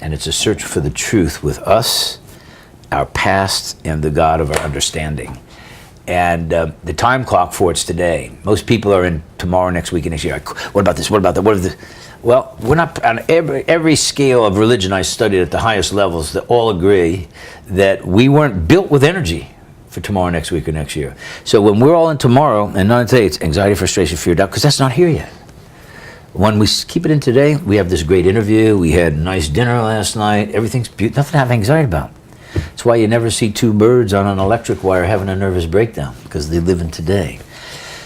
and it's a search for the truth with us, our past, and the God of our understanding. And the time clock for it's today. Most people are in tomorrow, next week, and next year. What about this? What about that? What is this? Well, we're not on every scale of religion I studied at the highest levels. That all agree that we weren't built with energy for tomorrow, next week, or next year. So when we're all in tomorrow and not today, it's anxiety, frustration, fear, doubt, because that's not here yet. When we keep it in today, we have this great interview. We had a nice dinner last night. Everything's beautiful. Nothing to have anxiety about. That's why you never see two birds on an electric wire having a nervous breakdown, because they live in today.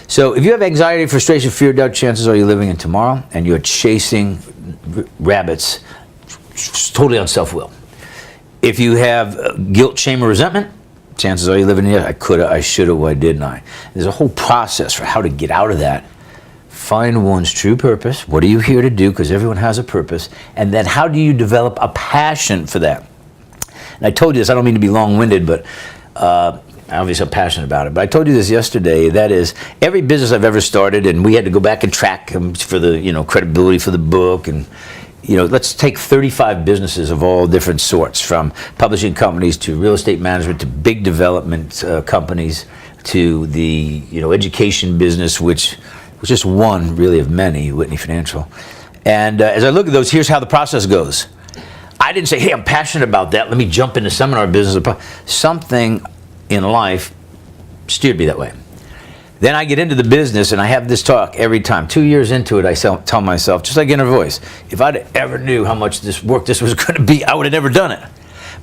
So if you have anxiety, frustration, fear, doubt, chances are you're living in tomorrow and you're chasing rabbits totally on self-will. If you have guilt, shame, or resentment, chances are you're living in I coulda, I shoulda, why didn't I? There's a whole process for how to get out of that. Find one's true purpose. What are you here to do? Because everyone has a purpose. And then how do you develop a passion for that? And I told you this, I don't mean to be long-winded, but obviously I'm passionate about it. But I told you this yesterday, that is, every business I've ever started, and we had to go back and track them for the, credibility for the book, and, let's take 35 businesses of all different sorts, from publishing companies to real estate management to big development companies to the, education business, which was just one, really, of many, Whitney Financial. And as I look at those, here's how the process goes. I didn't say, hey, I'm passionate about that. Let me jump into seminar business. Something in life steered me that way. Then I get into the business, and I have this talk every time. 2 years into it, I tell myself, just like Inner Voice, if I'd ever knew how much this work this was going to be, I would have never done it.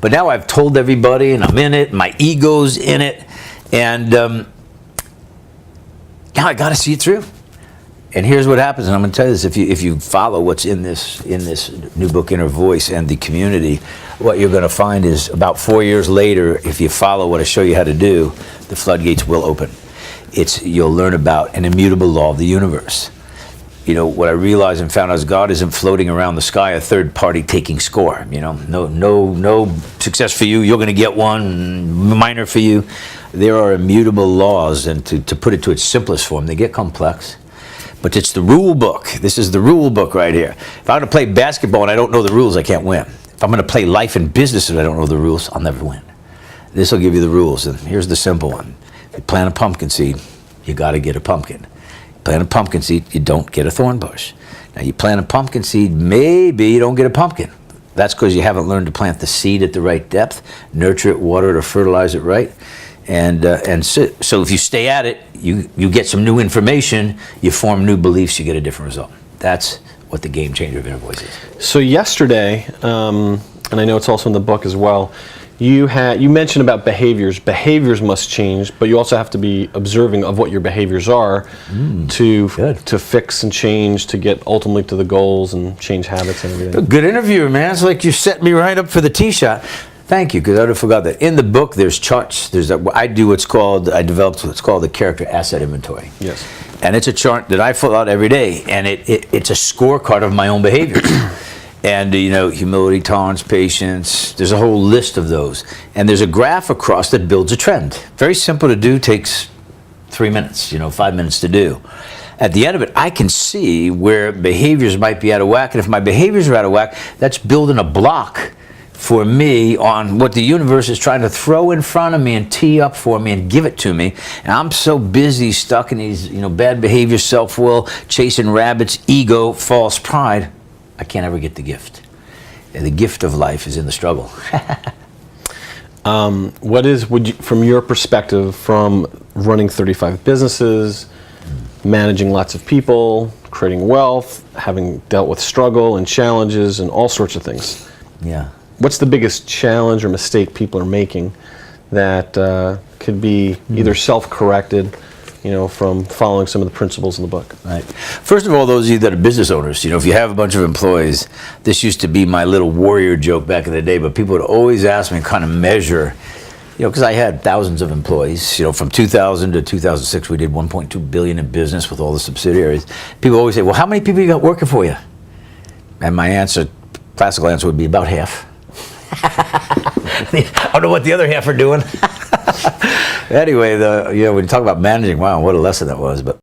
But now I've told everybody, and I'm in it, and my ego's in it, and now I got to see it through. And here's what happens, and I'm going to tell you this, if you follow what's in this new book, Inner Voice, and the community, what you're going to find is about 4 years later, if you follow what I show you how to do, the floodgates will open. You'll learn about an immutable law of the universe. What I realized and found out is God isn't floating around the sky, a third party taking score. No success for you, you're going to get one, minor for you. There are immutable laws, and to put it to its simplest form, they get complex. But it's the rule book. This is the rule book right here. If I'm going to play basketball and I don't know the rules, I can't win. If I'm going to play life and business and I don't know the rules, I'll never win. This will give you the rules. And here's the simple one. If you plant a pumpkin seed, you got to get a pumpkin. You plant a pumpkin seed, you don't get a thorn bush. Now, you plant a pumpkin seed, maybe you don't get a pumpkin. That's because you haven't learned to plant the seed at the right depth, nurture it, water it, or fertilize it right. And so if you stay at it, you get some new information, you form new beliefs, you get a different result. That's what the game changer of Inner Voice is. So yesterday, and I know it's also in the book as well, you mentioned about behaviors. Behaviors must change, but you also have to be observing of what your behaviors are to fix and change, to get ultimately to the goals and change habits and everything. Good interview, man. It's like you set me right up for the tee shot. Thank you, because I would have forgot that. In the book, there's charts. I developed what's called the character asset inventory. Yes. And it's a chart that I fill out every day, and it's a scorecard of my own behaviors. And, humility, tolerance, patience, there's a whole list of those. And there's a graph across that builds a trend. Very simple to do, takes 3 minutes, 5 minutes to do. At the end of it, I can see where behaviors might be out of whack, and if my behaviors are out of whack, that's building a block for me on what the universe is trying to throw in front of me and tee up for me and give it to me. And I'm so busy stuck in these, bad behavior, self-will, chasing rabbits, ego, false pride, I can't ever get the gift. And the gift of life is in the struggle. From your perspective, from running 35 businesses, managing lots of people, creating wealth, having dealt with struggle and challenges and all sorts of things. Yeah. What's the biggest challenge or mistake people are making that could be either self-corrected, from following some of the principles in the book? Right. First of all, those of you that are business owners, if you have a bunch of employees, this used to be my little warrior joke back in the day, but people would always ask me and kind of measure, because I had thousands of employees. From 2000 to 2006, we did 1.2 billion in business with all the subsidiaries. People always say, well, how many people you got working for you? And my classical answer would be about half. I don't know what the other half are doing. Anyway, when you talk about managing, wow, what a lesson that was. But